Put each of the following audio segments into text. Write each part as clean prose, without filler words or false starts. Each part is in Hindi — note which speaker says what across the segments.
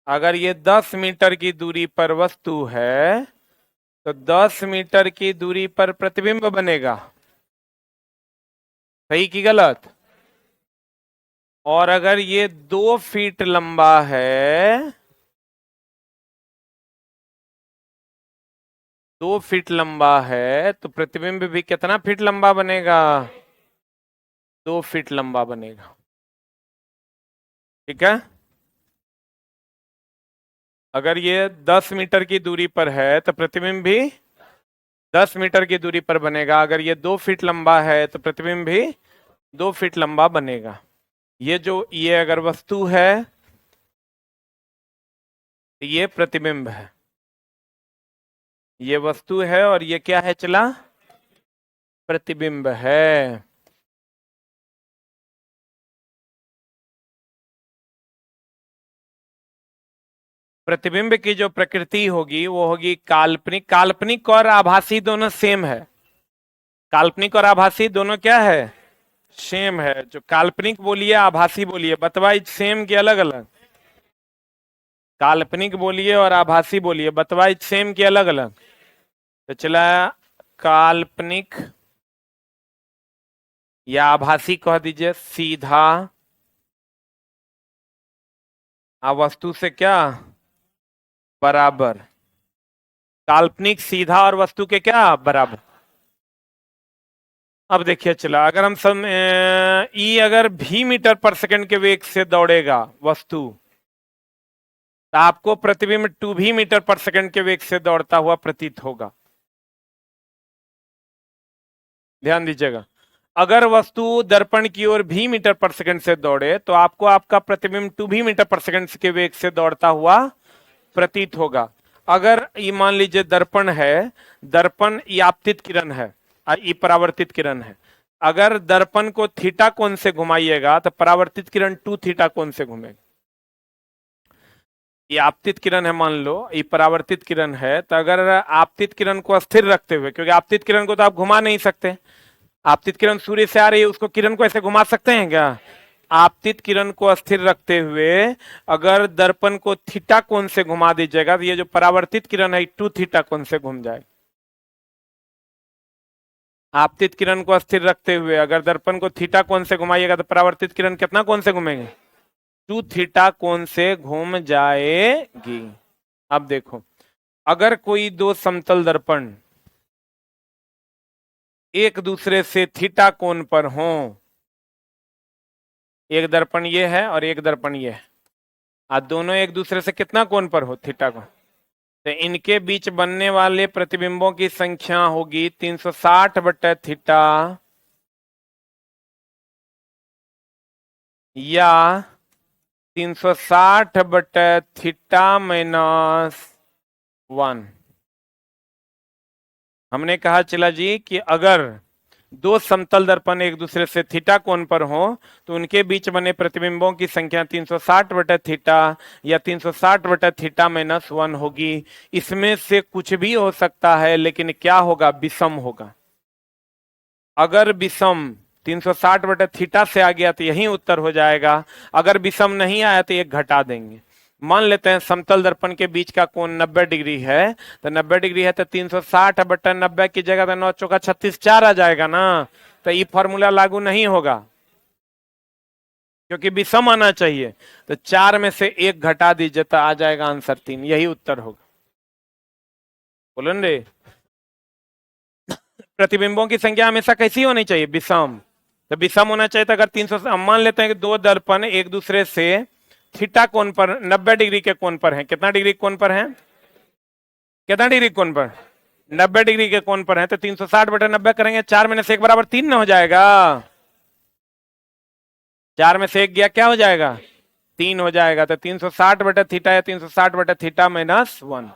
Speaker 1: अगर ये 10 मीटर की दूरी पर वस्तु है तो 10 मीटर की दूरी पर प्रतिबिंब बनेगा। सही की गलत? और अगर ये 2 फीट लंबा है, 2 फीट लंबा है तो प्रतिबिंब भी कितना फीट लंबा बनेगा? 2 फीट लंबा बनेगा। ठीक है। अगर ये 10 मीटर की दूरी पर है तो प्रतिबिंब भी 10 मीटर की दूरी पर बनेगा। अगर ये 2 फीट लंबा है तो प्रतिबिंब भी 2 फीट लंबा बनेगा। ये अगर वस्तु है तो ये प्रतिबिंब है। ये वस्तु है और ये क्या है चला? प्रतिबिंब है। प्रतिबिंब की जो प्रकृति होगी वो होगी काल्पनिक। काल्पनिक और आभासी दोनों सेम है। काल्पनिक और आभासी दोनों क्या है? सेम है। जो काल्पनिक बोलिए आभासी बोलिए, बतवाई सेम की अलग अलग? काल्पनिक बोलिए और आभासी बोलिए, बतवाई सेम की अलग अलग? तो चला, काल्पनिक या आभासी कह दीजिए सीधा वस्तु से क्या बराबर। काल्पनिक सीधा और वस्तु के क्या बराबर। अब देखिए चला, अगर हम ई अगर भी मीटर पर सेकंड के वेग से दौड़ेगा वस्तु, तो आपको प्रतिबिंब 2 भी मीटर पर सेकंड के वेग से दौड़ता हुआ प्रतीत होगा। ध्यान दीजिएगा, अगर वस्तु दर्पण की ओर भी मीटर पर सेकंड से दौड़े तो आपको आपका प्रतिबिंब 2 भी मीटर पर सेकंड के वेग से दौड़ता हुआ प्रतीत होगा। अगर ये मान लीजिए दर्पण है, दर्पण ये आपतित किरण है और ये परावर्तित किरण है। अगर दर्पण को थीटा कोण से घुमाइएगा तो परावर्तित किरण 2 थीटा कोण से घूमेगी। ये आपतित किरण है मान लो, ये परावर्तित किरण है, तो अगर आपतित किरण को स्थिर रखते हुए, क्योंकि आपतित किरण को तो आप घुमा नहीं सकते, आपतित किरण सूर्य से आ रही है, उसको किरण को ऐसे घुमा सकते हैं क्या? आपतित किरण को स्थिर रखते हुए अगर दर्पण को थीटा कोण से घुमा दीजिएगा तो ये जो परावर्तित किरण है 2 थीटा कोण से घूम जाएगी। आपतित किरण को स्थिर रखते हुए अगर दर्पण को थीटा कोण से घुमाइएगा तो परावर्तित किरण कितना कोण से घूमेगी? 2 थीटा कोण से घूम जाएगी। अब देखो, अगर कोई दो समतल दर्पण एक दूसरे से थीटा कोण पर हो, एक दर्पण ये है और एक दर्पण ये है, दोनों एक दूसरे से कितना कोण पर हो? थीटा कोण। तो इनके बीच बनने वाले प्रतिबिंबों की संख्या होगी 360 बटे थीटा या 360 बटे थीटा -1। हमने कहा चला जी कि अगर दो समतल दर्पण एक दूसरे से थीटा कोण पर हो तो उनके बीच बने प्रतिबिंबों की संख्या 360 बटे थीटा या 360 बटे थीटा -1 होगी। इसमें से कुछ भी हो सकता है, लेकिन क्या होगा? विषम होगा। अगर विषम 360 बटे थीटा से आ गया तो यही उत्तर हो जाएगा। अगर विषम नहीं आया तो एक घटा देंगे। मान लेते हैं समतल दर्पण के बीच का कोण 90 डिग्री है, तो 90 डिग्री है तो 360 बटे 90 की जगह तो 9 चौका 36 4 आ जाएगा ना। तो ये फॉर्मूला लागू नहीं होगा क्योंकि विषम आना चाहिए। तो 4 में से 1 घटा दीजिए तो आ जाएगा आंसर 3। यही उत्तर होगा। बोलो रे, प्रतिबिंबों की संख्या हमेशा कैसी होनी चाहिए? विषम। तो विषम होना चाहिए। तो अगर 300 मान लेते हैं कि दो दर्पण एक दूसरे से थीटा कोण पर 90 डिग्री के कोण पर है। कितना डिग्री कोण पर है? कितना डिग्री कोण पर? 90 डिग्री के कोण पर है। तो 360 बटे 90 करेंगे, 4 में से 1 बराबर 3 न हो जाएगा? 4 में से 1 गया, क्या हो जाएगा? 3 हो जाएगा। तो 360 बटे थीटा या 360 बटे थीटा -1।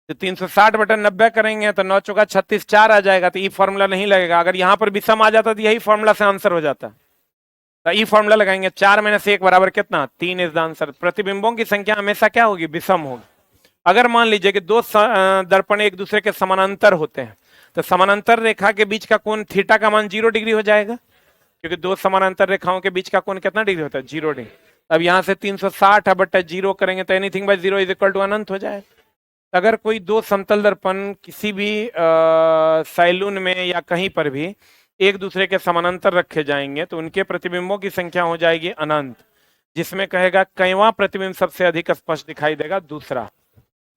Speaker 1: तो 360 बटे 90 करेंगे तो 9 चौका 36 4 आ जाएगा। तो ई फॉर्मूला नहीं लगेगा। अगर यहां पर विषम आ जाता तो यही फॉर्मूला से आंसर हो जाता। तो ई फॉर्मूला लगाएंगे, 4 में से 1 बराबर कितना? 3 इज द आंसर। प्रतिबिंबों की संख्या हमेशा क्या होगी? विषम होगी। अगर मान लीजिए कि दो दर्पण एक दूसरे के समानांतर होते हैं तो समानांतर रेखा के बीच का कोण थीटा का मान 0 डिग्री हो जाएगा, क्योंकि दो समानांतर रेखाओं के बीच का कोण कितना डिग्री होता है? 0 डिग्री। अब यहां से 360 बटा जीरो करेंगे तो anything by zero is equal to अनंत हो जाए। अगर कोई दो समतल दर्पण किसी भी सैलून में या कहीं पर भी एक दूसरे के समानांतर रखे जाएंगे तो उनके प्रतिबिंबों की संख्या हो जाएगी अनंत, जिसमें कहेगा कैवा प्रतिबिंब सबसे अधिक स्पष्ट दिखाई देगा, दूसरा।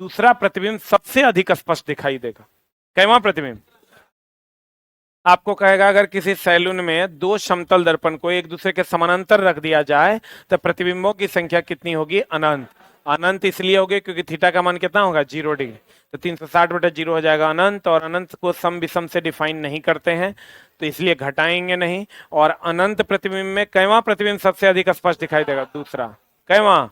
Speaker 1: दूसरा प्रतिबिंब सबसे अधिक स्पष्ट दिखाई देगा। कैवा प्रतिबिंब आपको कहेगा अगर किसी सैलून में दो समतल दर्पण को एक दूसरे के समानांतर रख दिया जाए तो प्रतिबिंबों की संख्या कितनी होगी, अनंत। अनंत इसलिए होगी क्योंकि थीटा का मान कितना होगा, 0 डिग्री, तो 360 बटा जीरो हो जाएगा अनंत। और अनंत को सम विषम से डिफाइन नहीं करते हैं तो इसलिए घटाएंगे नहीं। और अनंत प्रतिबिंब में कैवा प्रतिबिंब सबसे अधिक स्पष्ट दिखाई देगा, दूसरा। कैवा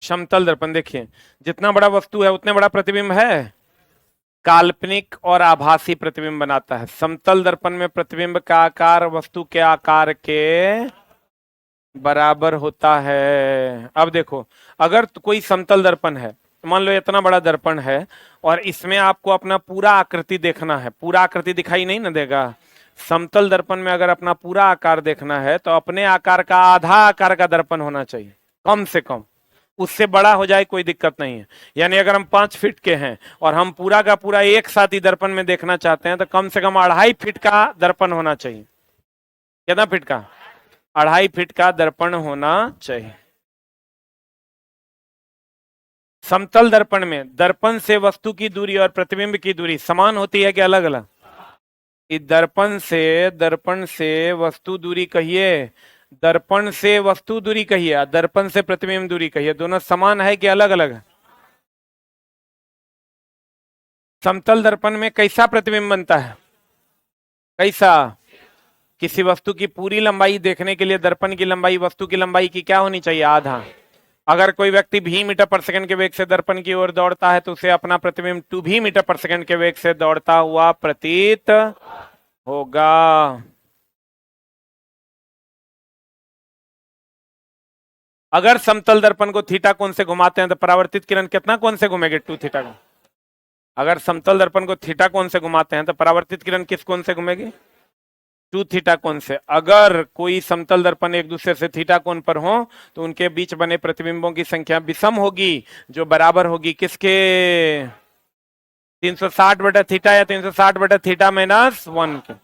Speaker 1: समतल दर्पण, देखिए जितना बड़ा वस्तु है उतने बड़ा प्रतिबिंब है, काल्पनिक और आभासी प्रतिबिंब बनाता है। समतल दर्पण में प्रतिबिंब का आकार वस्तु के आकार के बराबर होता है। अब देखो, अगर कोई समतल दर्पण है, मान लो इतना बड़ा दर्पण है और इसमें आपको अपना पूरा आकृति देखना है, पूरा आकृति दिखाई नहीं ना देगा। समतल दर्पण में अगर अपना पूरा आकार देखना है तो अपने आकार का आधा आकार का दर्पण होना चाहिए, कम से कम। उससे बड़ा हो जाए कोई दिक्कत नहीं है। यानी अगर हम 5 फीट के हैं और हम पूरा का पूरा एक साथ ही दर्पण में देखना चाहते हैं तो कम से कम 2.5 फीट का दर्पण होना चाहिए। कितना फीट का, 2.5 फीट का दर्पण होना चाहिए। समतल दर्पण में दर्पण से वस्तु की दूरी और प्रतिबिंब की दूरी समान होती है कि अलग अलग? दर्पण से वस्तु दूरी कहिए, दर्पण से वस्तु दूरी कहिए, दर्पण से प्रतिबिंब दूरी कहिए, दोनों समान है कि अलग अलग? समतल दर्पण में कैसा प्रतिबिंब बनता है, कैसा? किसी वस्तु की पूरी लंबाई देखने के लिए दर्पण की लंबाई वस्तु की लंबाई की क्या होनी चाहिए, आधा। अगर कोई व्यक्ति भी मीटर पर सेकंड के वेग से दर्पण की ओर दौड़ता है तो उसे अपना प्रतिबिंब 2 भी मीटर पर सेकंड के वेग से दौड़ता हुआ प्रतीत होगा। अगर समतल दर्पण को थीटा कोण से घुमाते हैं तो परावर्तित किरण कितना कोण से घूमेगी, 2 थीटा को। अगर समतल दर्पण को थीटा कोण से घुमाते हैं तो परावर्तित किरण किस कोण से घूमेगी, 2 थीटा कोण से। अगर कोई समतल दर्पण एक दूसरे से थीटा कोण पर हो तो उनके बीच बने प्रतिबिंबों की संख्या विषम होगी, जो बराबर होगी किसके, 360 बटा थीटा या 360 बटा थीटा माइनस 1 के।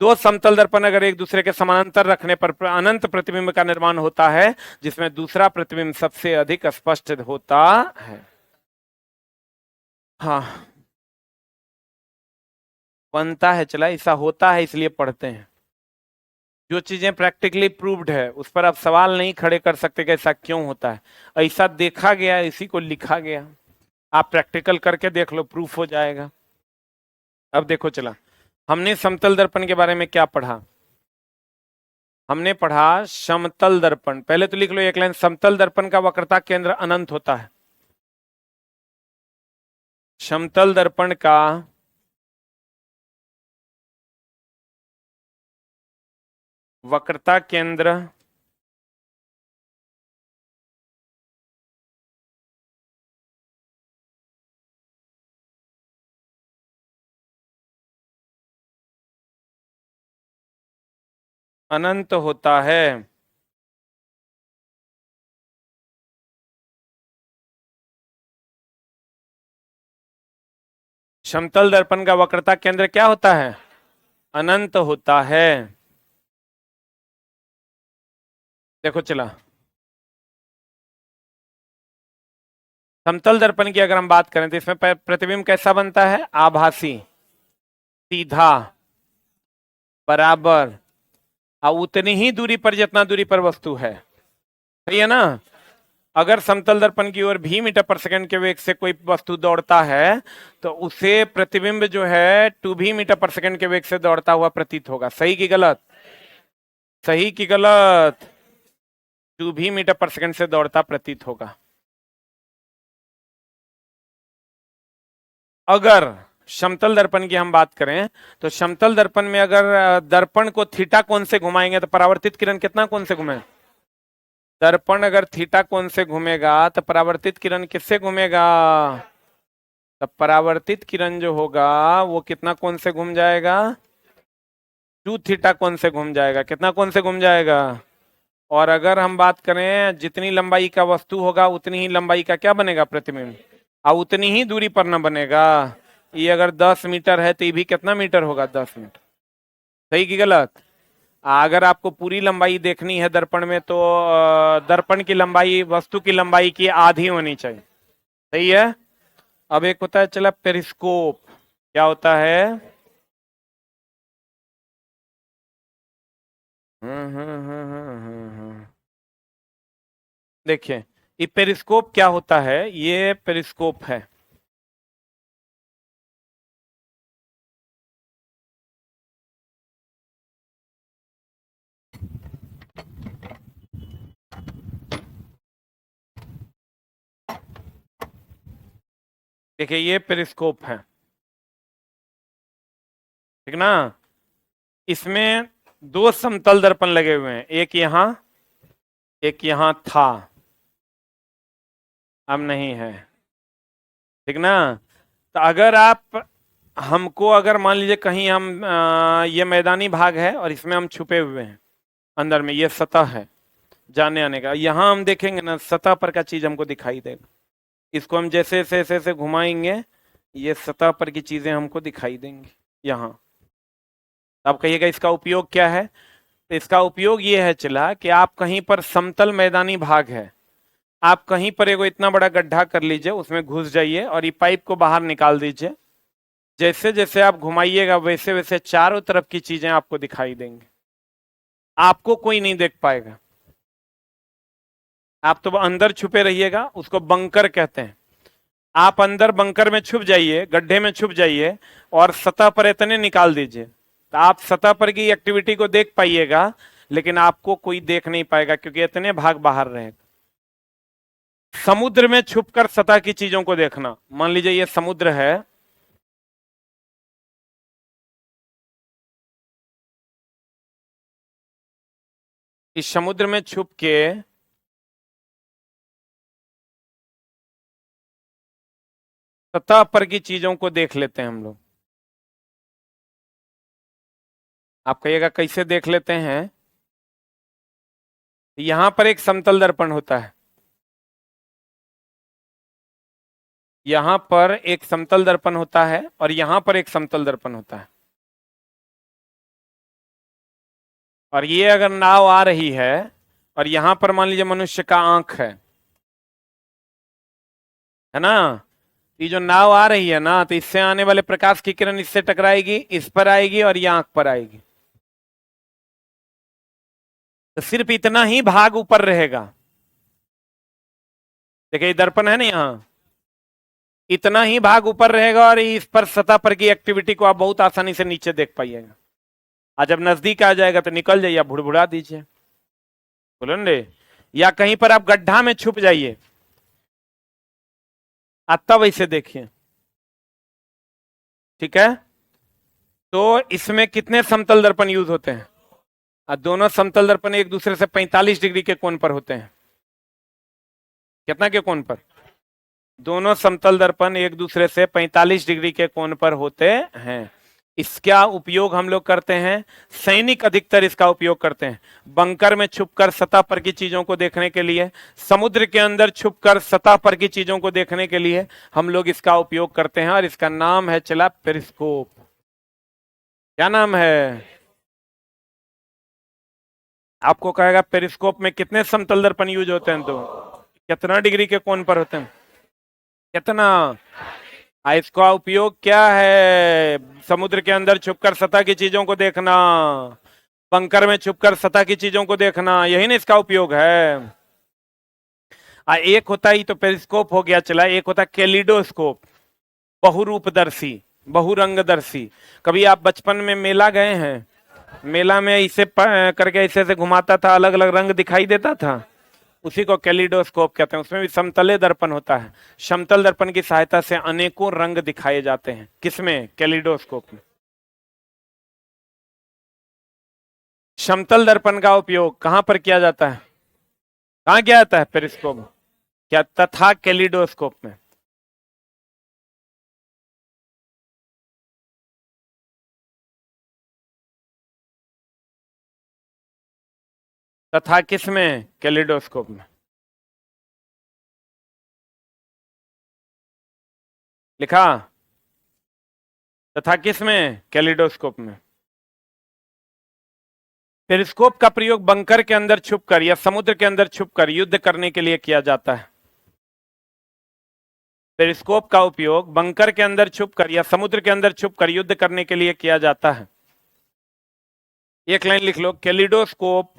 Speaker 1: दो समतल दर्पण अगर एक दूसरे के समानांतर रखने पर अनंत प्रतिबिंब का निर्माण होता है, जिसमें दूसरा प्रतिबिंब सबसे अधिक स्पष्ट होता है। हाँ, बनता है, चला, ऐसा होता है इसलिए पढ़ते हैं। जो चीजें प्रैक्टिकली प्रूव्ड है उस पर आप सवाल नहीं खड़े कर सकते कि ऐसा क्यों होता है, ऐसा देखा गया, इसी को लिखा गया। आप प्रैक्टिकल करके देख लो, प्रूफ हो जाएगा। अब देखो, चला, हमने समतल दर्पण के बारे में क्या पढ़ा? हमने पढ़ा समतल दर्पण, पहले तो लिख लो एक लाइन, समतल दर्पण का वक्रता केंद्र अनंत होता है। समतल दर्पण का वक्रता केंद्र अनंत होता है। समतल दर्पण का वक्रता केंद्र क्या होता है, अनंत होता है। देखो, चला, समतल दर्पण की अगर हम बात करें तो इसमें प्रतिबिंब कैसा बनता है, आभासी, सीधा, बराबर, और उतनी ही दूरी पर जितना दूरी पर वस्तु है। सही है ना? अगर समतल दर्पण की ओर भी मीटर पर सेकंड के वेग से कोई वस्तु दौड़ता है तो उसे प्रतिबिंब जो है 2 भी मीटर पर सेकंड के वेग से दौड़ता हुआ प्रतीत होगा। सही की गलत, सही की गलत, 2 भी मीटर पर सेकंड से दौड़ता प्रतीत होगा। अगर समतल दर्पण की हम बात करें तो समतल दर्पण में अगर दर्पण को थीटा कोण से घुमाएंगे तो परावर्तित किरण कितना कोण से घूमे, दर्पण अगर थीटा कोण से घूमेगा तो परावर्तित किरण किससे घूमेगा, तो परावर्तित किरण जो होगा वो कितना कोण से घूम जाएगा, 2 थीटा कोण से घूम जाएगा, कितना कोण से घूम जाएगा। और अगर हम बात करें जितनी लंबाई का वस्तु होगा उतनी ही लंबाई का क्या बनेगा प्रतिबिंब, और उतनी ही दूरी पर न बनेगा। ये अगर 10 मीटर है तो ये भी कितना मीटर होगा, 10 मीटर। सही कि गलत। अगर आपको पूरी लंबाई देखनी है दर्पण में तो दर्पण की लंबाई वस्तु की लंबाई की आधी होनी चाहिए। सही है। अब एक होता है चला पेरिस्कोप, क्या होता है। देखिए ये पेरिस्कोप क्या होता है, ये पेरिस्कोप है। देखिए ये पेरिस्कोप है, ठीक ना। इसमें 2 समतल दर्पण लगे हुए हैं, एक यहां था, अब नहीं है, ठीक ना। तो अगर आप हमको अगर मान लीजिए कहीं हम ये मैदानी भाग है और इसमें हम छुपे हुए हैं, अंदर में ये सतह है जाने आने का, यहां हम देखेंगे ना सतह पर का चीज हमको दिखाई देगा। इसको हम जैसे ऐसे घुमाएंगे, ये सतह पर की चीजें हमको दिखाई देंगी यहाँ। अब कहिएगा इसका उपयोग क्या है। तो इसका उपयोग ये है चला कि आप कहीं पर समतल मैदानी भाग है, आप कहीं पर एगो इतना बड़ा गड्ढा कर लीजिए, उसमें घुस जाइए और ये पाइप को बाहर निकाल दीजिए। जैसे जैसे आप घुमाइएगा वैसे वैसे चारों तरफ की चीजें आपको दिखाई देंगी, आपको कोई नहीं देख पाएगा। आप तो अंदर छुपे रहिएगा, उसको बंकर कहते हैं। आप अंदर बंकर में छुप जाइए, गड्ढे में छुप जाइए और सतह पर इतने निकाल दीजिए, तो आप सतह पर की एक्टिविटी को देख पाइएगा, लेकिन आपको कोई देख नहीं पाएगा क्योंकि इतने भाग बाहर रहेगा। समुद्र में छुपकर सतह की चीजों को देखना, मान लीजिए ये समुद्र है, इस समुद्र में छुप के सतह पर की चीजों को देख लेते हैं हम लोग। आप कहिएगा कैसे देख लेते हैं। यहां पर एक समतल दर्पण होता है, यहां पर एक समतल दर्पण होता है और यहां पर एक समतल दर्पण होता है। और ये अगर नाव आ रही है और यहां पर मान लीजिए मनुष्य का आंख है ना, ये जो नाव आ रही है ना, तो इससे आने वाले प्रकाश की किरण इससे टकराएगी, इस पर आएगी और ये आंख पर आएगी, तो सिर्फ इतना ही भाग ऊपर रहेगा। देखिए दर्पण है ना, यहाँ इतना ही भाग ऊपर रहेगा और इस पर सतह पर की एक्टिविटी को आप बहुत आसानी से नीचे देख पाइएगा। आज जब नजदीक आ जाएगा तो निकल जाइए, भुड़भुड़ा दीजिए, बोलो रे। या कहीं पर आप गड्ढा में छुप जाइए, तब इसे देखिए, ठीक है। तो इसमें कितने समतल दर्पण यूज होते हैं, और दोनों समतल दर्पण एक दूसरे से 45 डिग्री के कोण पर होते हैं। कितना के कोण पर, दोनों समतल दर्पण एक दूसरे से 45 डिग्री के कोण पर होते हैं। इसका उपयोग हम लोग करते हैं, सैनिक अधिकतर इसका उपयोग करते हैं, बंकर में छुपकर सतह पर की चीजों को देखने के लिए, समुद्र के अंदर छुपकर सतह पर की चीजों को देखने के लिए हम लोग इसका उपयोग करते हैं। और इसका नाम है चला पेरिस्कोप। क्या नाम है। आपको कहेगा पेरिस्कोप में कितने समतल दर्पण यूज होते हैं, तो कितना डिग्री के कोण पर होते हैं, कितना। इसका उपयोग क्या है, समुद्र के अंदर छुपकर सतह की चीजों को देखना, बंकर में छुपकर सतह की चीजों को देखना, यही ना इसका उपयोग है। एक होता ही तो पेरिस्कोप हो गया चला, एक होता कैलिडोस्कोप, बहुरूपदर्शी, बहुरंगदर्शी। कभी आप बचपन में मेला गए हैं, मेला में इसे करके ऐसे ऐसे घुमाता था, अलग अलग रंग दिखाई देता था, उसी को कैलिडोस्कोप कहते हैं। उसमें भी समतले दर्पण होता है, समतल दर्पण की सहायता से अनेकों रंग दिखाए जाते हैं। किसमें, कैलिडोस्कोप में। समतल दर्पण का उपयोग कहां पर किया जाता है, कहां किया जाता है, पेरिस्कोप क्या तथा कैलिडोस्कोप में। तथा किसमें? कैलिडोस्कोप में। लिखा? तथा किसमें? कैलिडोस्कोप में। पेरिस्कोप का प्रयोग बंकर के अंदर छुपकर या समुद्र के अंदर छुपकर युद्ध करने के लिए किया जाता है। पेरिस्कोप का उपयोग बंकर के अंदर छुपकर या समुद्र के अंदर छुपकर युद्ध करने के लिए किया जाता है। एक लाइन लिख लो, कैलिडोस्कोप,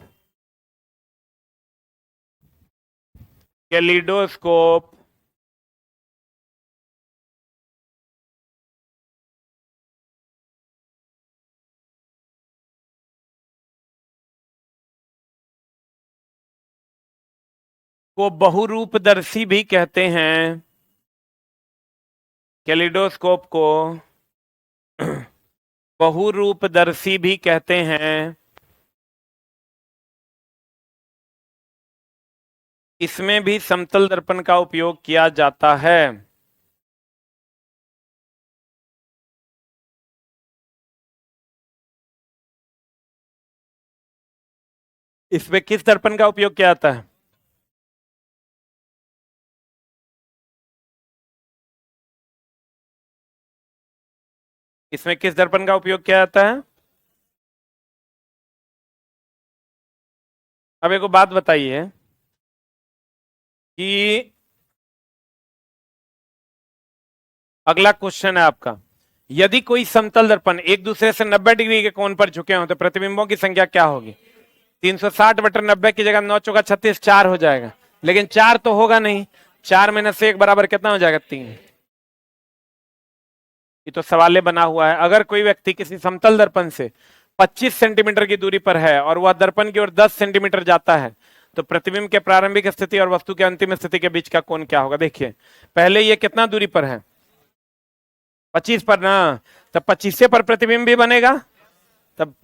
Speaker 1: कैलिडोस्कोप को बहुरूपदर्शी भी कहते हैं। कैलिडोस्कोप को बहुरूपदर्शी भी कहते हैं। इसमें भी समतल दर्पण का उपयोग किया जाता है। इसमें किस दर्पण का उपयोग किया जाता है? इसमें किस दर्पण का उपयोग किया जाता है? अब एक बात बताइए कि अगला क्वेश्चन है आपका, यदि कोई समतल दर्पण एक दूसरे से 90 डिग्री के कोण पर झुके हों तो प्रतिबिंबों की संख्या क्या होगी? 360/90 की जगह 9 चौका 36 4 हो जाएगा, लेकिन 4 तो होगा नहीं। 4 में से 1 बराबर कितना हो जाएगा? 3। ये तो सवाल बना हुआ है। अगर कोई व्यक्ति किसी समतल दर्पण से 25 सेंटीमीटर की दूरी पर है और वह दर्पण की ओर 10 सेंटीमीटर जाता है तो प्रतिबिंब के प्रारंभिक स्थिति और वस्तु की अंतिम स्थिति के बीच का कोण क्या होगा? देखिए, पहले ये कितना दूरी पर है? 25 पर ना, तब 25 पर प्रतिबिंब भी बनेगा। तब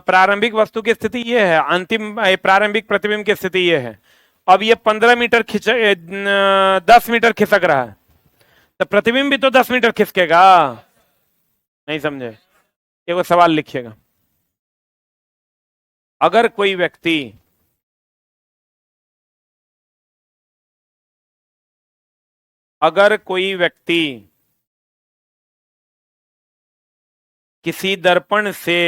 Speaker 1: प्रारंभिक वस्तु की स्थिति ये है, अंतिम प्रारंभिक प्रतिबिंब की स्थिति ये है। अब ये 15 मीटर 10 मीटर खिसक रहा है, तो प्रतिबिंब भी तो 10 मीटर खिसकेगा। नहीं समझे? एक सवाल लिखिएगा, अगर कोई व्यक्ति किसी दर्पण से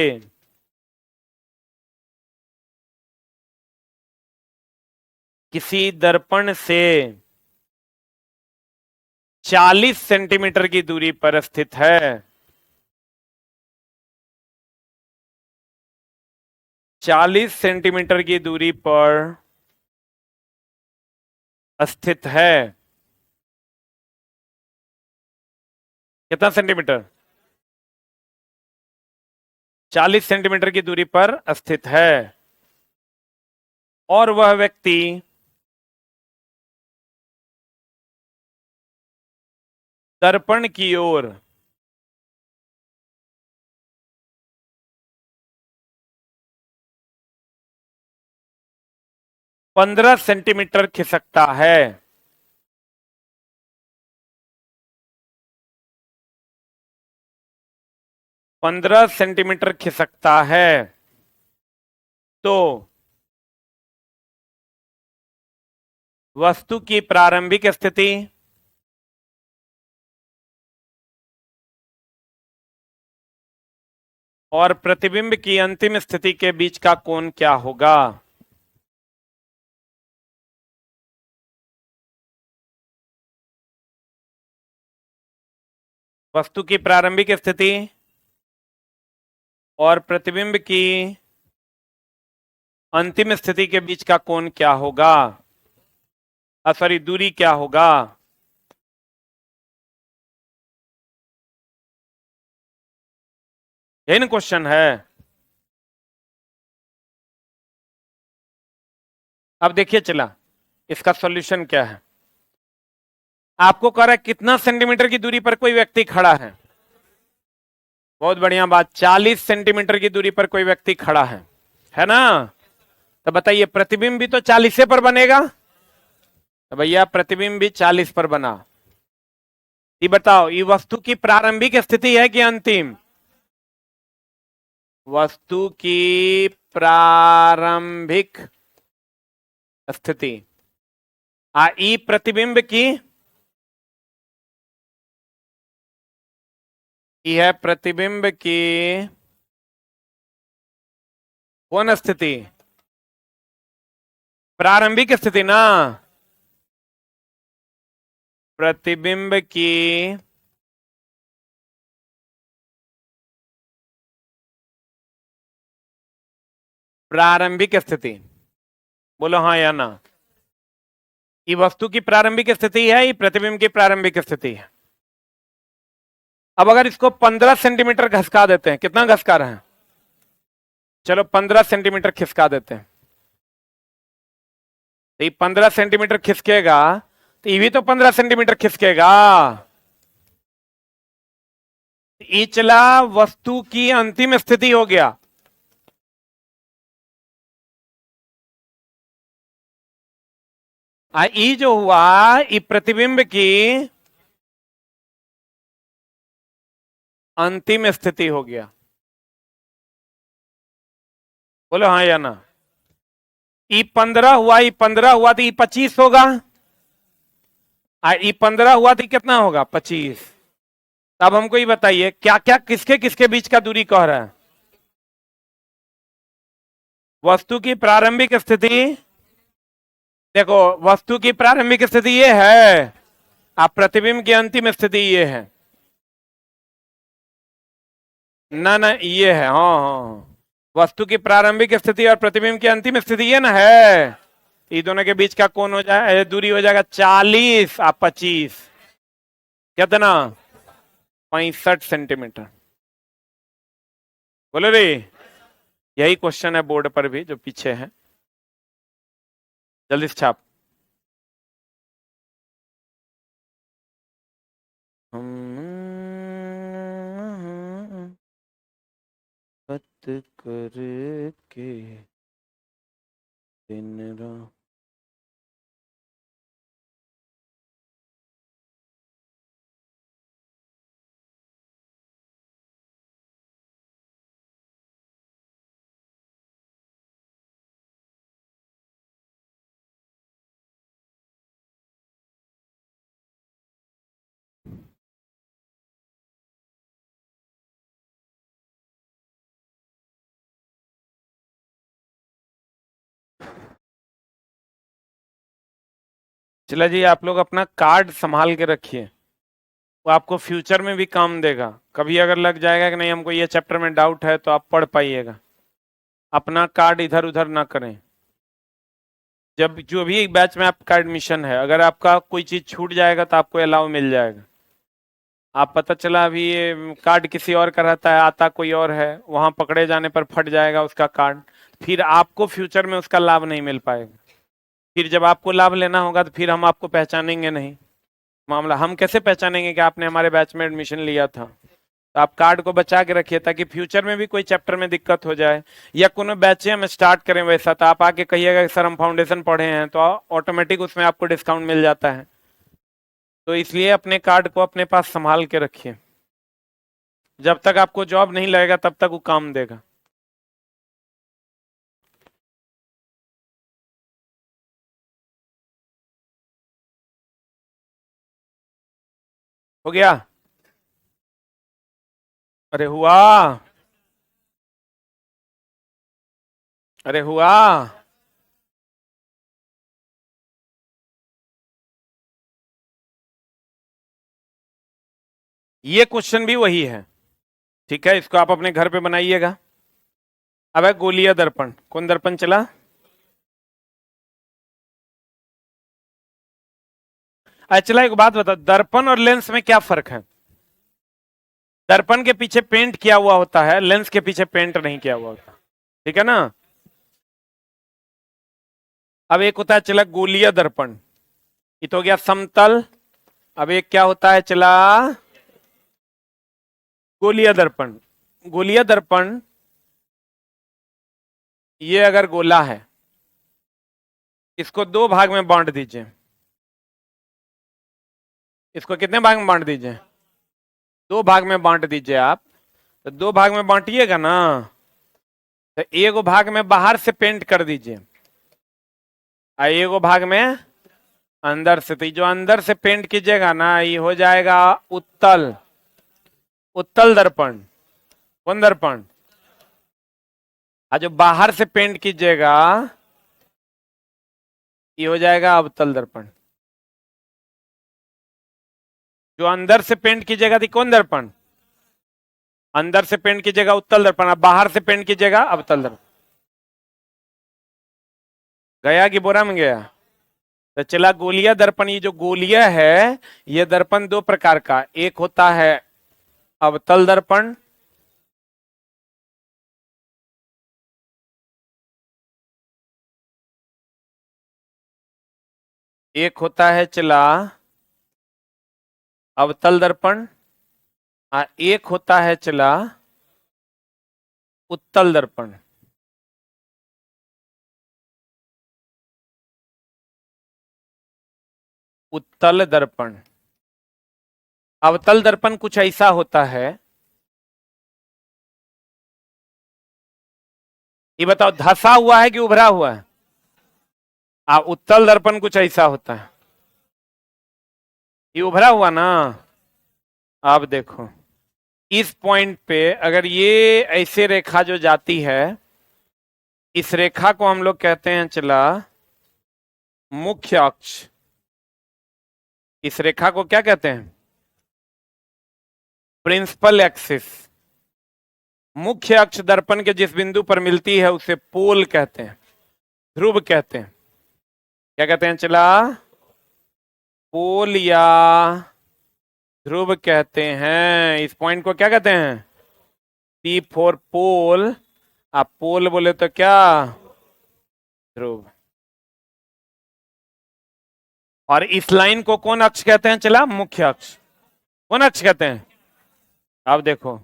Speaker 1: 40 सेंटीमीटर की दूरी पर स्थित है, 40 सेंटीमीटर की दूरी पर स्थित है। कितना सेंटीमीटर? 40 सेंटीमीटर की दूरी पर स्थित है, और वह व्यक्ति दर्पण की ओर 15 सेंटीमीटर खिसकता है। 15 सेंटीमीटर खिसकता है तो वस्तु की प्रारंभिक स्थिति और प्रतिबिंब की अंतिम स्थिति के बीच का कोण क्या होगा? वस्तु की प्रारंभिक स्थिति और प्रतिबिंब की अंतिम स्थिति के बीच का कोण क्या होगा? सॉरी, दूरी क्या होगा? यही ना क्वेश्चन है। अब देखिए चला, इसका सॉल्यूशन क्या है। आपको कह रहा है कितना सेंटीमीटर की दूरी पर कोई व्यक्ति खड़ा है। बहुत बढ़िया बात, 40 सेंटीमीटर की दूरी पर कोई व्यक्ति खड़ा है ना? तो बताइए, प्रतिबिंब भी तो 40 पर बनेगा। तो भैया प्रतिबिंब भी 40 पर बना। ये बताओ, ये वस्तु की प्रारंभिक स्थिति है कि अंतिम? वस्तु की प्रारंभिक स्थिति। ई प्रतिबिंब की, ई है प्रतिबिंब की कौन स्थिति? प्रारंभिक स्थिति ना। प्रतिबिंब की प्रारंभिक स्थिति। बोलो हाँ या ना। ये वस्तु की प्रारंभिक स्थिति है, ये प्रतिबिंब की प्रारंभिक स्थिति है। अब अगर इसको 15 सेंटीमीटर घसका देते हैं, कितना घसका रहे हैं? चलो 15 सेंटीमीटर खिसका देते हैं, तो ये 15 सेंटीमीटर खिसकेगा, तो ये भी तो 15 सेंटीमीटर खिसकेगा। ये चला वस्तु की अंतिम स्थिति हो गया। ई जो हुआ, ये प्रतिबिंब की अंतिम स्थिति हो गया। बोलो हाँ या ना। ई 15 हुआ, ई 15 हुआ तो ई 25 होगा, ई 15 हुआ तो कितना होगा? 25। अब हमको ये बताइए, क्या क्या किसके किसके बीच का दूरी कह रहा है? वस्तु की प्रारंभिक स्थिति, देखो वस्तु की प्रारंभिक स्थिति ये है, आप प्रतिबिंब की अंतिम स्थिति ये है ना। ना ये है, हाँ हाँ, वस्तु की प्रारंभिक स्थिति और प्रतिबिंब की अंतिम स्थिति ये ना है। ये दोनों के बीच का कोण हो जाए, दूरी हो जाएगा 40 आप 25, कितना? 65 सेंटीमीटर। बोलो रे, यही क्वेश्चन है बोर्ड पर भी जो पीछे है, जल्दी से छाप। बात करके दिन रात। चला जी, आप लोग अपना कार्ड संभाल के रखिए, वो आपको फ्यूचर में भी काम देगा। कभी अगर लग जाएगा कि नहीं हमको ये चैप्टर में डाउट है, तो आप पढ़ पाइएगा। अपना कार्ड इधर उधर ना करें। जब जो भी एक बैच में आपका एडमिशन है, अगर आपका कोई चीज छूट जाएगा तो आपको अलाउ मिल जाएगा। आप पता चला अभी ये कार्ड किसी और का रहता है, आता कोई और है, वहां पकड़े जाने पर फट जाएगा उसका कार्ड, फिर आपको फ्यूचर में उसका लाभ नहीं मिल पाएगा। फिर जब आपको लाभ लेना होगा तो फिर हम आपको पहचानेंगे नहीं। मामला हम कैसे पहचानेंगे कि आपने हमारे बैच में एडमिशन लिया था? तो आप कार्ड को बचा के रखिए, ताकि फ्यूचर में भी कोई चैप्टर में दिक्कत हो जाए या कोनो बैच हम स्टार्ट करें वैसा, तो आप आके कहिएगा कि सर हम फाउंडेशन पढ़े हैं, तो ऑटोमेटिक उसमें आपको डिस्काउंट मिल जाता है। तो इसलिए अपने कार्ड को अपने पास संभाल के रखिए, जब तक आपको जॉब नहीं लगेगा तब तक वो काम देगा। हो गया? अरे हुआ, अरे हुआ। ये क्वेश्चन भी वही है, ठीक है, इसको आप अपने घर पे बनाइएगा। अब है गोलीय दर्पण। कौन दर्पण चला? चला, एक बात बता, दर्पण और लेंस में क्या फर्क है? दर्पण के पीछे पेंट किया हुआ होता है, लेंस के पीछे पेंट नहीं किया हुआ होता, ठीक है ना। अब एक होता है चला गोलीय दर्पण, ये तो हो गया समतल। अब एक क्या होता है चला, गोलीय दर्पण। गोलीय दर्पण, ये अगर गोला है, इसको दो भाग में बांट दीजिए। इसको कितने भाग में बांट दीजिए? दो भाग में बांट दीजिए आप। तो दो भाग में बांटिएगा ना, तो एक भाग में बाहर से पेंट कर दीजिए, एगो भाग में अंदर से, तो जो अंदर से पेंट कीजिएगा ना ये हो जाएगा उत्तल, उत्तल दर्पण। कौन दर्पण? और जो बाहर से पेंट कीजिएगा ये हो जाएगा अवतल दर्पण। जो अंदर से पेंट कीजिएगा तो कौन दर्पण? अंदर से पेंट कीजिएगा उत्तल दर्पण, अब बाहर से पेंट कीजिएगा अवतल दर्पण। गया कि बोरा में गया? तो चला गोलिया दर्पण। ये जो गोलिया है ये दर्पण दो प्रकार का, एक होता है अवतल दर्पण, एक होता है चला अवतल दर्पण, और एक होता है चला उत्तल दर्पण। उत्तल दर्पण, अवतल दर्पण कुछ ऐसा होता है, ये बताओ धसा हुआ है कि उभरा हुआ है? उत्तल दर्पण कुछ ऐसा होता है, ये उभरा हुआ ना। आप देखो इस पॉइंट पे अगर ये ऐसे रेखा जो जाती है, इस रेखा को हम लोग कहते हैं चला मुख्य अक्ष। इस रेखा को क्या कहते हैं? Principal axis. मुख्य अक्ष दर्पण के जिस बिंदु पर मिलती है उसे पोल कहते हैं, ध्रुव कहते हैं। क्या कहते हैं चला? पोल या ध्रुव कहते हैं। इस पॉइंट को क्या कहते हैं? पी फॉर पोल। आप पोल बोले तो क्या? ध्रुव। और इस लाइन को कौन अक्ष कहते हैं चला? मुख्य अक्ष। कौन अक्ष कहते हैं? अब देखो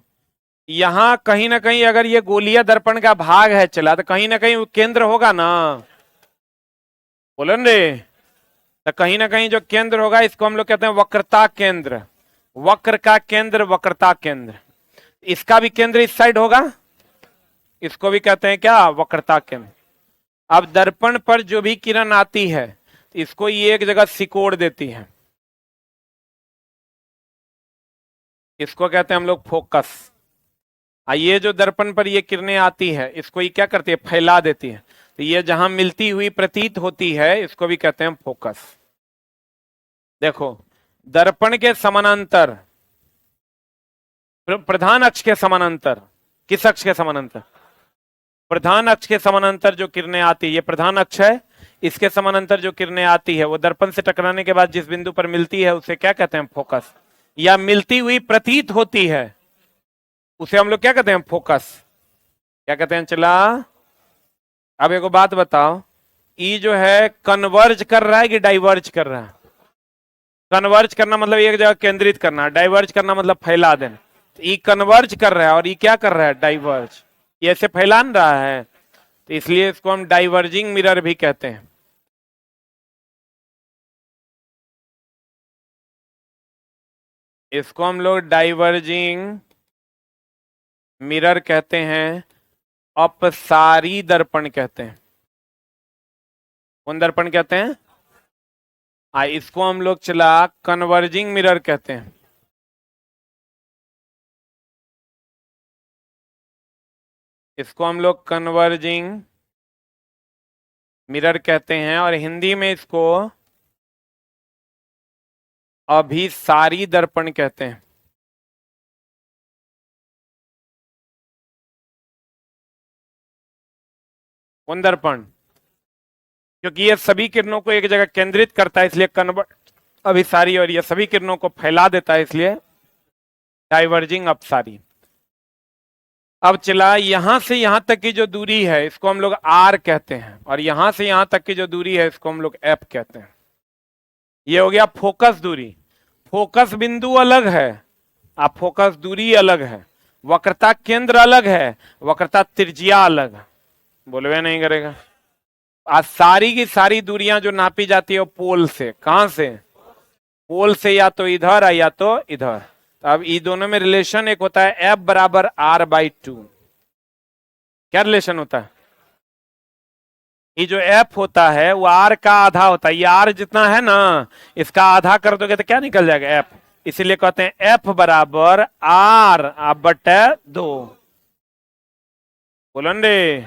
Speaker 1: यहां कहीं ना कहीं अगर ये गोलीय दर्पण का भाग है चला तो कहीं ना कहीं केंद्र होगा ना, बोलो रे। तो कहीं ना कहीं जो केंद्र होगा इसको हम लोग कहते हैं वक्रता केंद्र। वक्र का केंद्र, वक्रता केंद्र। इसका भी केंद्र इस साइड होगा, इसको भी कहते हैं क्या? वक्रता केंद्र। अब दर्पण पर जो भी किरण आती है इसको ये एक जगह सिकोड़ देती है, इसको कहते हैं हम लोग फोकस। ये जो दर्पण पर ये किरणें आती है इसको ये क्या करती है? फैला देती है। तो ये जहां मिलती हुई प्रतीत होती है इसको भी कहते हैं फोकस। देखो दर्पण के समानांतर, प्रधान अक्ष के समानांतर, किस अक्ष के समानांतर? प्रधान अक्ष के समानांतर जो किरणें आती है, ये प्रधान अक्ष है, इसके समानांतर जो किरणें आती है वो दर्पण से टकराने के बाद जिस बिंदु पर मिलती है उसे क्या कहते हैं? फोकस। या मिलती हुई प्रतीत होती है उसे हम लोग क्या कहते हैं? फोकस। क्या कहते हैं चला? अब एक बात बताओ, ई जो है कन्वर्ज कर रहा है कि डाइवर्ज कर रहा है? कन्वर्ज करना मतलब एक जगह केंद्रित करना, डाइवर्ज करना मतलब फैला देना। ई कन्वर्ज कर रहा है और ये क्या कर रहा है? डाइवर्ज। ये ऐसे फैलान रहा है, तो इसलिए इसको हम डाइवर्जिंग मिरर भी कहते हैं। इसको हम लोग डाइवर्जिंग मिरर कहते हैं, अपसारी दर्पण कहते हैं। कौन दर्पण कहते हैं? इसको हम लोग चला कन्वर्जिंग मिरर कहते हैं। इसको हम लोग कन्वर्जिंग मिरर कहते हैं और हिंदी में इसको अभिसारी दर्पण कहते हैं। कौन दर्पण? क्योंकि ये सभी किरणों को एक जगह केंद्रित करता है इसलिए कन्वर्ट अभिसारी, और ये सभी किरणों को फैला देता है इसलिए डाइवर्जिंग अपसारी। अब चला यहां से यहां तक की जो दूरी है इसको हम लोग आर कहते हैं, और यहां से यहां तक की जो दूरी है इसको हम लोग एफ कहते हैं। ये हो गया फोकस दूरी। फोकस बिंदु अलग है, आप फोकस दूरी अलग है, वक्रता केंद्र अलग है, वक्रता त्रिज्या अलग है। बोलवे नहीं करेगा। आज सारी की सारी दूरियां जो नापी जाती है वो पोल से, कहां से? पोल से, या तो इधर है या तो इधर। तो अब ये दोनों में रिलेशन एक होता है एफ बराबर आर बाई टू। क्या रिलेशन होता है? ये जो एफ होता है वो आर का आधा होता है, ये आर जितना है ना इसका आधा कर दोगे तो क्या निकल जाएगा, एफ। इसीलिए कहते हैं एफ बराबर आर अब बटे 2। बोलो रे।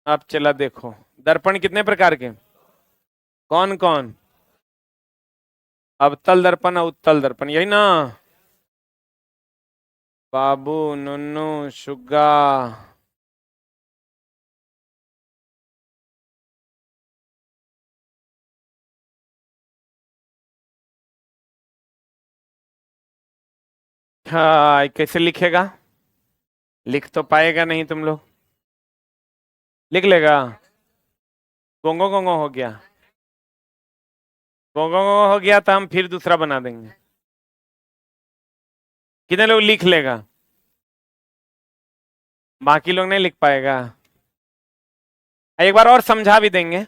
Speaker 1: अब चला देखो दर्पण कितने प्रकार के, कौन कौन, अवतल दर्पण और उत्तल दर्पण, यही ना। बाबू नुन्नू शुगा, हाँ कैसे लिखेगा, लिख तो पाएगा नहीं तुम लोग, लिख लेगा। गोंगो गोंगो हो गया, गोंगो गोंगो हो गया तो हम फिर दूसरा बना देंगे। कितने लोग लिख लेगा, बाकी लोग नहीं लिख पाएगा। एक बार और समझा भी देंगे।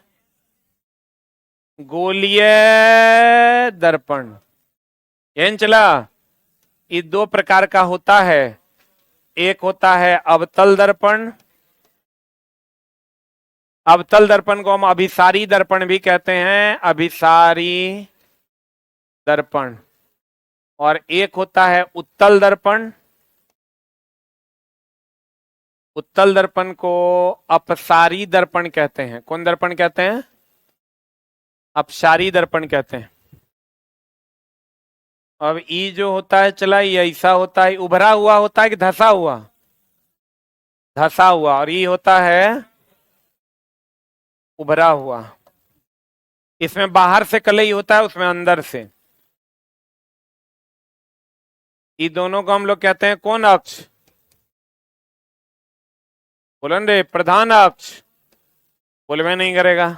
Speaker 1: गोलीय दर्पण यही चला, ये दो प्रकार का होता है। एक होता है अवतल दर्पण, अवतल दर्पण को हम अभिसारी दर्पण भी कहते हैं, अभिसारी दर्पण। और एक होता है उत्तल दर्पण, उत्तल दर्पण को अपसारी दर्पण कहते हैं। कौन दर्पण कहते हैं, अपसारी दर्पण कहते हैं। अब ई जो होता है चला, ये ऐसा होता है, उभरा हुआ होता है कि धसा हुआ, धसा हुआ। और ये होता है उभरा हुआ, इसमें बाहर से कलई होता है, उसमें अंदर से। ये दोनों को हम लोग कहते हैं कौन अक्ष, बोलन रे, प्रधान अक्ष। बोलवे नहीं करेगा।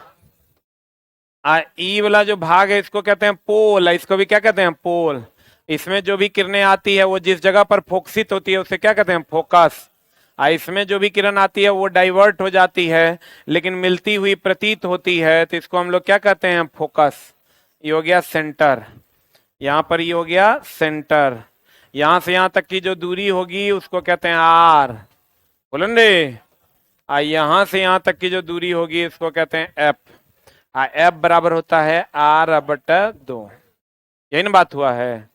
Speaker 1: ई वाला जो भाग है इसको कहते हैं पोल, इसको भी क्या कहते हैं, पोल। इसमें जो भी किरणें आती है वो जिस जगह पर फोकसित होती है उसे क्या कहते हैं, फोकस। इसमें जो भी किरण आती है वो डाइवर्ट हो जाती है लेकिन मिलती हुई प्रतीत होती है, तो इसको हम लोग क्या कहते हैं, फोकस। ये हो गया सेंटर, यहां पर ये हो गया सेंटर। यहां से यहां तक की जो दूरी होगी उसको कहते हैं आर, बोलन रे। यहां से यहां तक की जो दूरी होगी इसको कहते हैं एफ। एफ बराबर होता है आर बटा 2। यही ना बात हुआ है।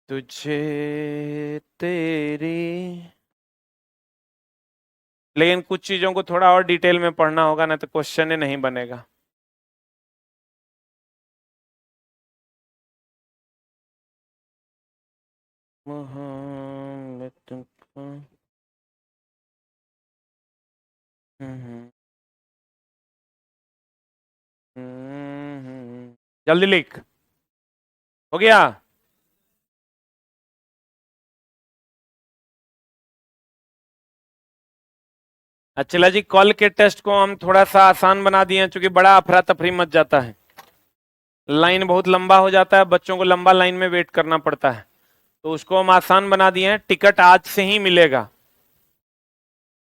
Speaker 1: तुझे तेरी, लेकिन कुछ चीजों को थोड़ा और डिटेल में पढ़ना होगा ना तो क्वेश्चन ही नहीं बनेगा। जल्दी लिख, हो गया। अच्छा जी, कॉल के टेस्ट को हम थोड़ा सा आसान बना दिए हैं क्योंकि बड़ा अफरा तफरी मच जाता है, लाइन बहुत लंबा हो जाता है, बच्चों को लंबा लाइन में वेट करना पड़ता है, तो उसको हम आसान बना दिए हैं। टिकट आज से ही मिलेगा,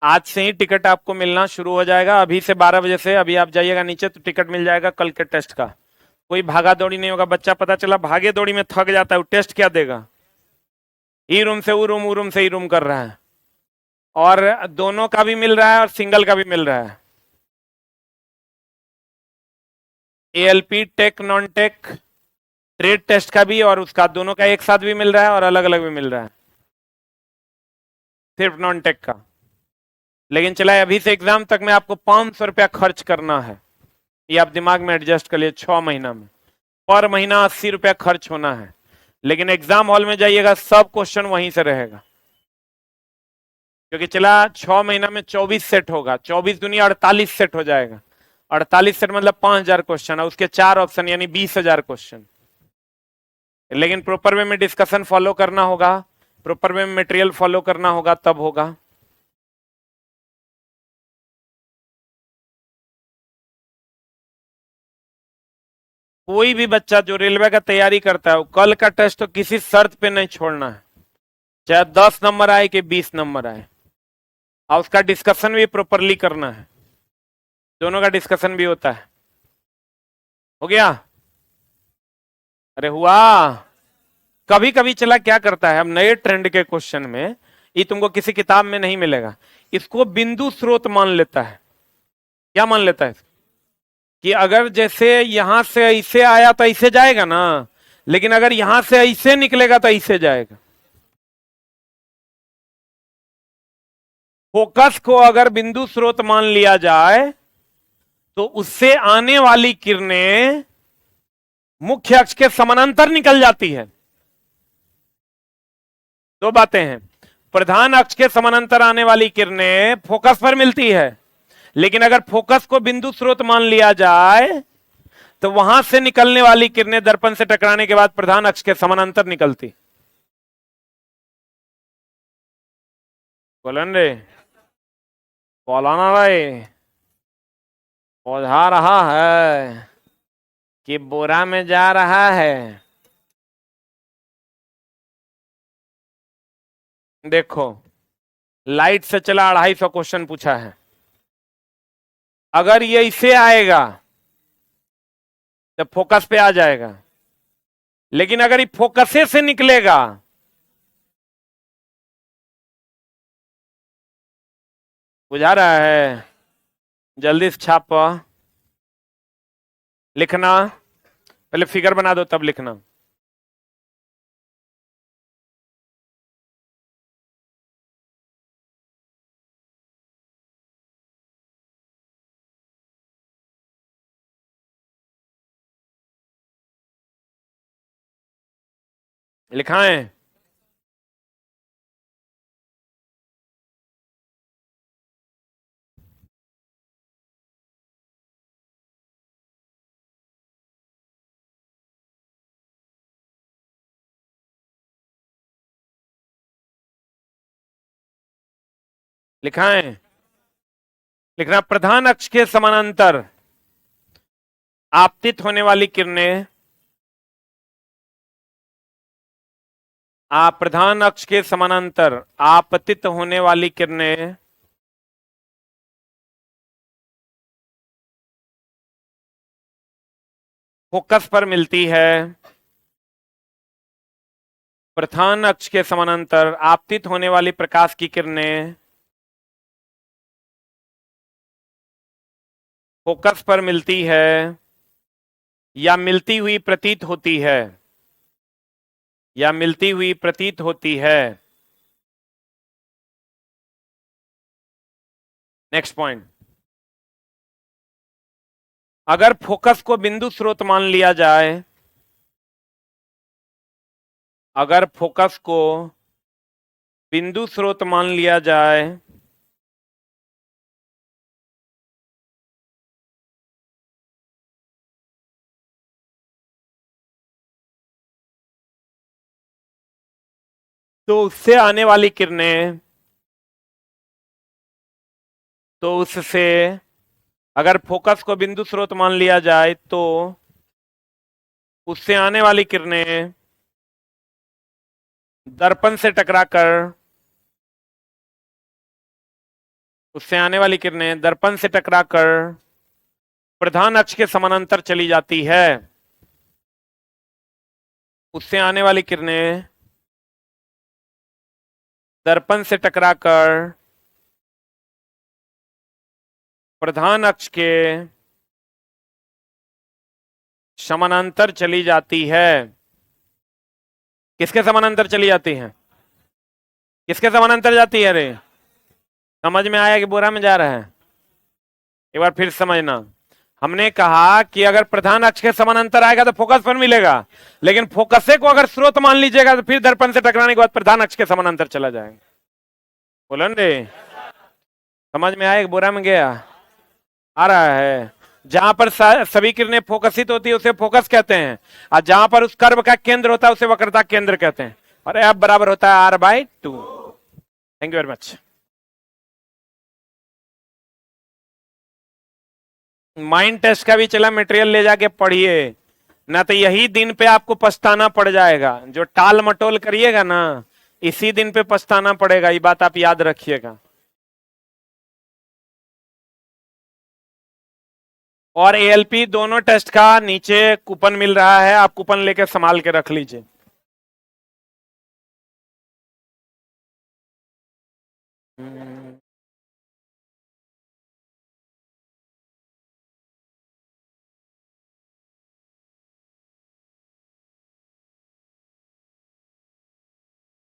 Speaker 1: आज से ही टिकट आपको मिलना शुरू हो जाएगा। अभी से 12 बजे से अभी आप जाइएगा नीचे तो टिकट मिल जाएगा कल के टेस्ट का। कोई भागा दौड़ी नहीं होगा, बच्चा पता चला भागे दौड़ी में थक जाता है, वो टेस्ट क्या देगा, ई रूम से वो रूम से ई रूम कर रहा है। और दोनों का भी मिल रहा है और सिंगल का भी मिल रहा है, ALP tech non tech trade test का भी और उसका, दोनों का एक साथ भी मिल रहा है और अलग अलग भी मिल रहा है, सिर्फ नॉन टेक का। लेकिन चला अभी से एग्जाम तक में आपको 500 रुपया खर्च करना है, ये आप दिमाग में एडजस्ट कर लिए। 6 महीना में पर महीना 80 रुपया खर्च होना है, लेकिन एग्जाम हॉल में जाइएगा सब क्वेश्चन वहीं से रहेगा, क्योंकि चला 6 महीना में 24 सेट होगा, 24 दुनिया 48 सेट हो जाएगा। 48 सेट मतलब 5000 क्वेश्चन है, उसके 4 ऑप्शन यानी 20,000 क्वेश्चन। लेकिन प्रॉपर वे में डिस्कशन फॉलो करना होगा, प्रॉपर वे में मटेरियल फॉलो करना होगा, तब होगा। कोई भी बच्चा जो रेलवे का तैयारी करता है वो कल का टेस्ट तो किसी शर्त पे नहीं छोड़ना है, चाहे 10 नंबर आए कि 20 नंबर आए, और उसका डिस्कशन भी प्रॉपरली करना है, दोनों का डिस्कशन भी होता है। हो गया, अरे हुआ। कभी कभी चला क्या करता है, अब नए ट्रेंड के क्वेश्चन में ये तुमको किसी किताब में नहीं मिलेगा। इसको बिंदु स्रोत मान लेता है। क्या मान लेता है? कि अगर जैसे यहां से ऐसे आया तो ऐसे जाएगा ना, लेकिन अगर यहां से ऐसे निकलेगा तो ऐसे जाएगा। फोकस को अगर बिंदु स्रोत मान लिया जाए तो उससे आने वाली किरणें मुख्य अक्ष के समानांतर निकल जाती है। दो बातें हैं, प्रधान अक्ष के समानांतर आने वाली किरणें फोकस पर मिलती है, लेकिन अगर फोकस को बिंदु स्रोत मान लिया जाए तो वहां से निकलने वाली किरणें दर्पण से टकराने के बाद प्रधान अक्ष के समानांतर निकलती। बोलन रे, बोलाना रे, ओझा रहा है कि बोरा में जा रहा है। देखो, लाइट से चला 250 क्वेश्चन पूछा है। अगर ये इसे आएगा तो फोकस पे आ जाएगा, लेकिन अगर ये फोकसे से निकलेगा बुझा रहा है, जल्दी से छाप लिखना, पहले फिगर बना दो तब लिखना। लिखाएं? लिखाएं? लिखना, प्रधान अक्ष के समानांतर आपतित होने वाली किरणें, प्रधान अक्ष के समानांतर आपतित होने वाली किरणें फोकस पर मिलती है। प्रधान अक्ष के समानांतर आपतित होने वाली प्रकाश की किरणें फोकस पर मिलती है या मिलती हुई प्रतीत होती है, या मिलती हुई प्रतीत होती है। नेक्स्ट पॉइंट, अगर फोकस को बिंदु स्रोत मान लिया जाए, अगर फोकस को बिंदु स्रोत मान लिया जाए तो उससे आने वाली किरणें, तो उससे, अगर फोकस को बिंदु स्रोत मान लिया जाए तो उससे आने वाली किरणें दर्पण से टकराकर, उससे आने वाली किरणें दर्पण से टकराकर प्रधान अक्ष के समानांतर चली जाती है। उससे आने वाली किरणें दर्पण से टकराकर प्रधान अक्ष के समानांतर चली जाती है। किसके समानांतर चली जाती है? किसके समानांतर जाती है? रे, समझ में आया कि बोरा में जा रहा है? एक बार फिर समझना, हमने कहा कि अगर प्रधान अक्ष के समानांतर आएगा तो फोकस पर मिलेगा, लेकिन फोकसे को अगर स्रोत मान लीजिएगा तो फिर दर्पण से टकराने के बाद प्रधान अक्ष के समानांतर चला जाएगा। बोलन रे, समझ में आया कि बोरा में गया? आ रहा है? जहां पर सभी किरणें फोकसित होती है उसे फोकस कहते हैं, और जहां पर उस कर्व का केंद्र होता है उसे वक्रता केंद्र कहते हैं। और F बराबर होता है R/2। Thank you very much. Mind test का भी चला मटेरियल ले जाके पढ़िए, ना तो यही दिन पे आपको पछताना पड़ जाएगा। जो टाल मटोल करिएगा ना, इसी दिन पे पछताना पड़ेगा, ये बात आप याद रखिएगा। और ALP दोनों टेस्ट का नीचे कूपन मिल रहा है, आप कूपन लेके संभाल के रख लीजिए।